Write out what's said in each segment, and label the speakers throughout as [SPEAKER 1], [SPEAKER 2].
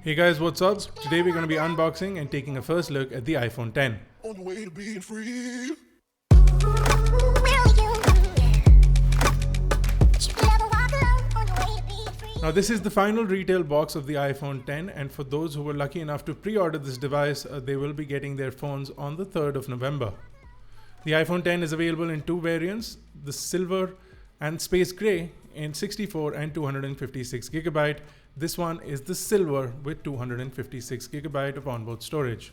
[SPEAKER 1] Hey guys, what's up? Today we're going to be unboxing and taking a first look at the iPhone 10.
[SPEAKER 2] On the way to being free.
[SPEAKER 1] Now this is the final retail box of the iPhone 10, and for those who were lucky enough to pre-order this device, they will be getting their phones on the 3rd of November. The iPhone 10 is available in two variants, the silver and space gray in 64 and 256 GB. This one is the silver with 256 GB of onboard storage.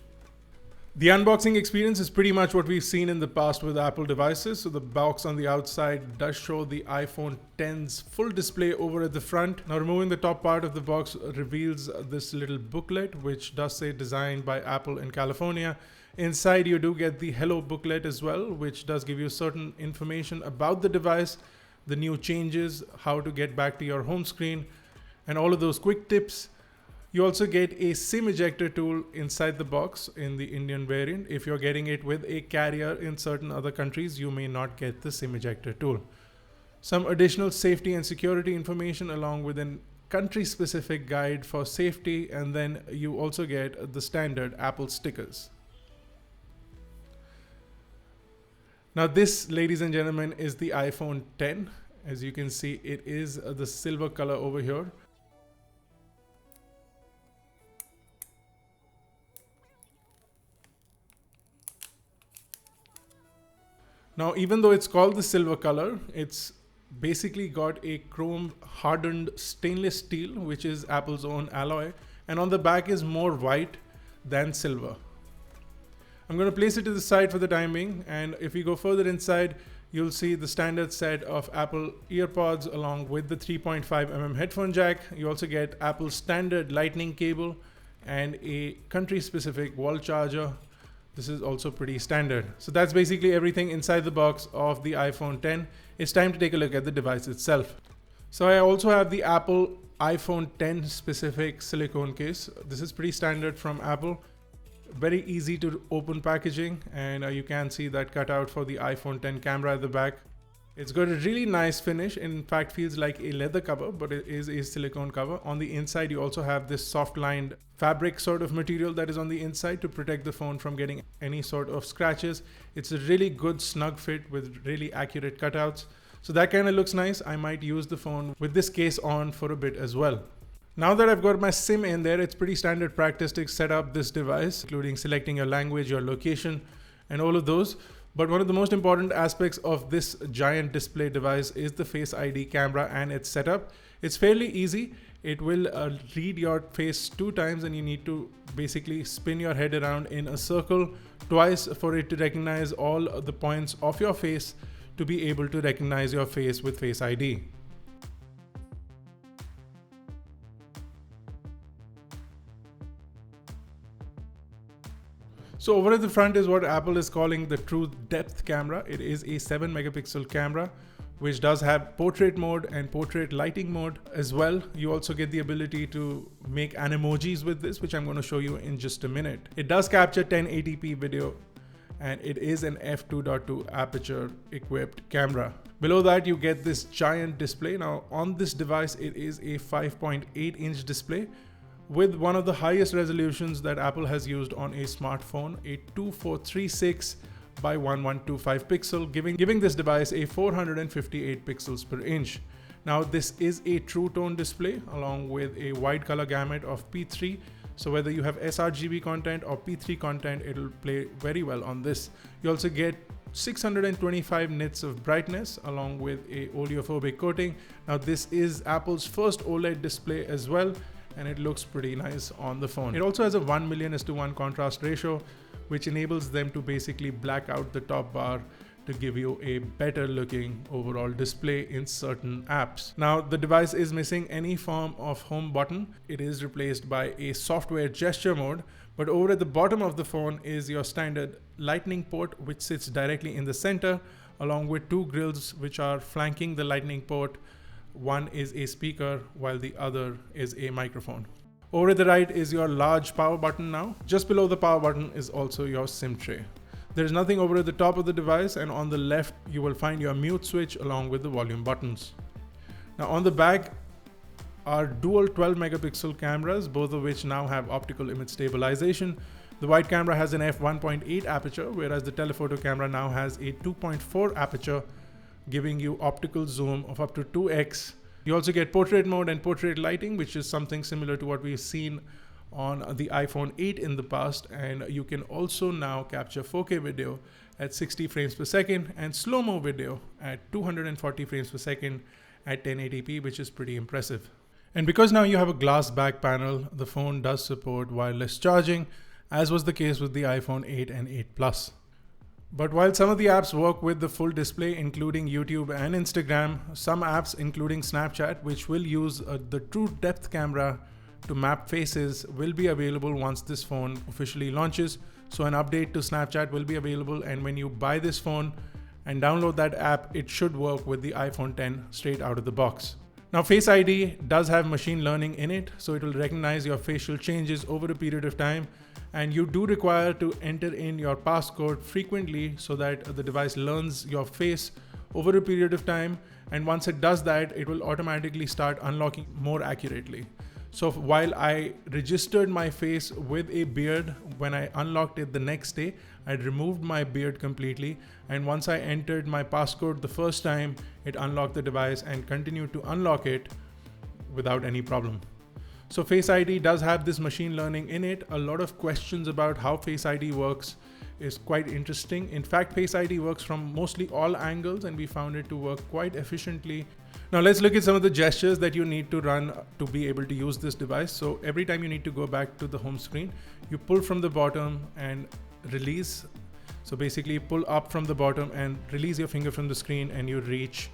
[SPEAKER 1] The unboxing experience is pretty much what we've seen in the past with Apple devices. So the box on the outside does show the iPhone 10's full display over at the front. Now removing the top part of the box reveals this little booklet which does say designed by Apple in California. Inside you do get the hello booklet as well, which does give you certain information about the device, the new changes, how to get back to your home screen, and all of those quick tips. You also get a SIM ejector tool inside the box in the Indian variant. If you're getting it with a carrier in certain other countries, you may not get the SIM ejector tool. Some additional safety and security information along with a country-specific guide for safety, and then you also get the standard Apple stickers. Now this, ladies and gentlemen, is the iPhone 10. As you can see, it is the silver color over here. Now, even though it's called the silver color, it's basically got a chrome hardened stainless steel, which is Apple's own alloy, and on the back is more white than silver. I'm going to place it to the side for the time being, and if we go further inside, you'll see the standard set of Apple EarPods along with the 3.5mm headphone jack. You also get Apple's standard lightning cable and a country-specific wall charger. This is also pretty standard. So that's basically everything inside the box of the iPhone 10. It's time to take a look at the device itself. So I also have the Apple iPhone 10 specific silicone case. This is pretty standard from Apple. Very easy to open packaging, and you can see that cutout for the iPhone 10 camera at the back. It's got a really nice finish. In fact, feels like a leather cover, but it is a silicone cover. On the inside, you also have this soft lined fabric sort of material that is on the inside to protect the phone from getting any sort of scratches. It's a really good snug fit with really accurate cutouts. So that kind of looks nice. I might use the phone with this case on for a bit as well. Now that I've got my SIM in there, it's pretty standard practice to set up this device, including selecting your language, your location, and all of those. But one of the most important aspects of this giant display device is the Face ID camera and its setup. It's fairly easy. It will read your face 2 times, and you need to basically spin your head around in a circle twice for it to recognize all the points of your face to be able to recognize your face with Face ID. So over at the front is what Apple is calling the true depth camera. It is a 7 megapixel camera, which does have portrait mode and portrait lighting mode as well. You also get the ability to make animojis with this, which I'm going to show you in just a minute. It does capture 1080p video, and it is an f2.2 aperture equipped camera. Below that, you get this giant display. Now on this device, it is a 5.8-inch display with one of the highest resolutions that Apple has used on a smartphone, a 2436 by 1125 pixel, giving this device a 458 pixels per inch. Now this is a true tone display along with a wide color gamut of P3. So whether you have sRGB content or P3 content, it'll play very well on this. You also get 625 nits of brightness along with a oleophobic coating. Now this is Apple's first OLED display as well, and it looks pretty nice on the phone. It also has a 1,000,000:1 contrast ratio, which enables them to basically black out the top bar to give you a better looking overall display in certain apps. Now the device is missing any form of home button. It is replaced by a software gesture mode, but over at the bottom of the phone is your standard lightning port, which sits directly in the center, along with 2 grills which are flanking the lightning port. One is a speaker while the other is a microphone. Over at the right is your large power button now. Just below the power button is also your SIM tray. There is nothing over at the top of the device, and on the left you will find your mute switch along with the volume buttons. Now on the back, are dual 12 megapixel cameras, both of which now have optical image stabilization. The wide camera has an f1.8 aperture, whereas the telephoto camera now has a 2.4 aperture, giving you optical zoom of up to 2x. You also get portrait mode and portrait lighting, which is something similar to what we've seen on the iPhone 8 in the past. And you can also now capture 4K video at 60 frames per second and slow-mo video at 240 frames per second at 1080p, which is pretty impressive. And because now you have a glass back panel, the phone does support wireless charging, as was the case with the iPhone 8 and 8 Plus. But while some of the apps work with the full display, including YouTube and Instagram, some apps, including Snapchat, which will use the true depth camera to map faces, will be available once this phone officially launches. So an update to Snapchat will be available, and when you buy this phone and download that app, it should work with the iPhone 10 straight out of the box. Now, Face ID does have machine learning in it, so it will recognize your facial changes over a period of time, and you do require to enter in your passcode frequently so that the device learns your face over a period of time, and once it does that, it will automatically start unlocking more accurately. So while I registered my face with a beard, when I unlocked it the next day, I removed my beard completely, and once I entered my passcode the first time, it unlocked the device and continued to unlock it without any problem. So Face ID does have this machine learning in it. A lot of questions about how Face ID works is quite interesting. In fact, Face ID works from mostly all angles, and we found it to work quite efficiently. Now let's look at some of the gestures that you need to run to be able to use this device. So every time you need to go back to the home screen, you pull from the bottom and release. So basically pull up from the bottom and release your finger from the screen, and you reach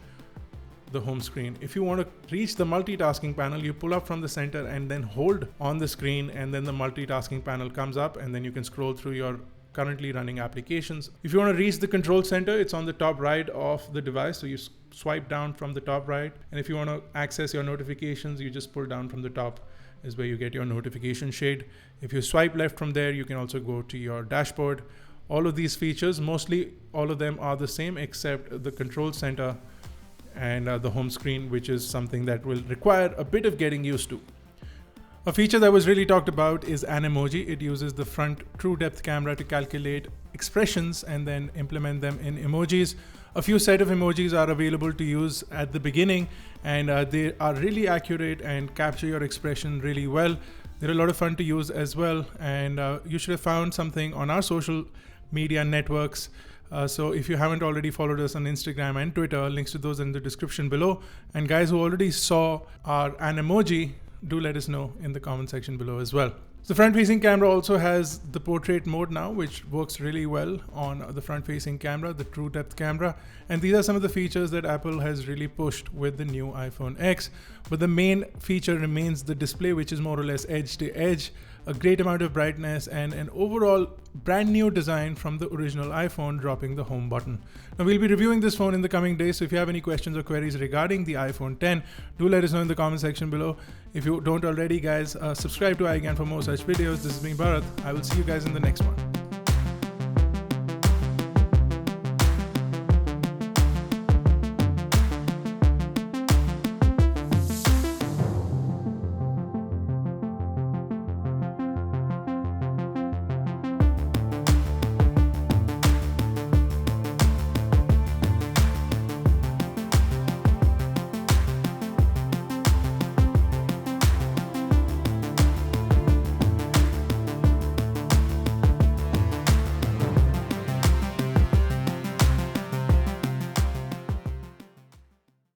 [SPEAKER 1] the home screen. If you want to reach the multitasking panel, you pull up from the center and then hold on the screen, and then the multitasking panel comes up, and then you can scroll through your currently running applications. If you want to reach the control center, it's on the top right of the device. So you swipe down from the top right. And if you want to access your notifications, you just pull down from the top, is where you get your notification shade. If you swipe left from there, you can also go to your dashboard. All of these features, mostly all of them are the same except the control center and the home screen, which is something that will require a bit of getting used to. A feature that was really talked about is an emoji. It uses the front true depth camera to calculate expressions and then implement them in emojis. A few set of emojis are available to use at the beginning, and they are really accurate and capture your expression really well. They're a lot of fun to use as well, and you should have found something on our social media networks. So if you haven't already followed us on Instagram and Twitter, links to those in the description below. And guys who already saw our an emoji, do let us know in the comment section below as well. The front-facing camera also has the portrait mode now, which works really well on the front-facing camera, the true depth camera. And these are some of the features that Apple has really pushed with the new iPhone X. But the main feature remains the display, which is more or less edge to edge, a great amount of brightness, and an overall brand new design from the original iPhone, dropping the home button. Now we'll be reviewing this phone in the coming days, so if you have any questions or queries regarding the iPhone 10, do let us know in the comment section below. If you don't already, guys, subscribe to iGyaan for more such videos. This has been Bharat. I will see you guys in the next one.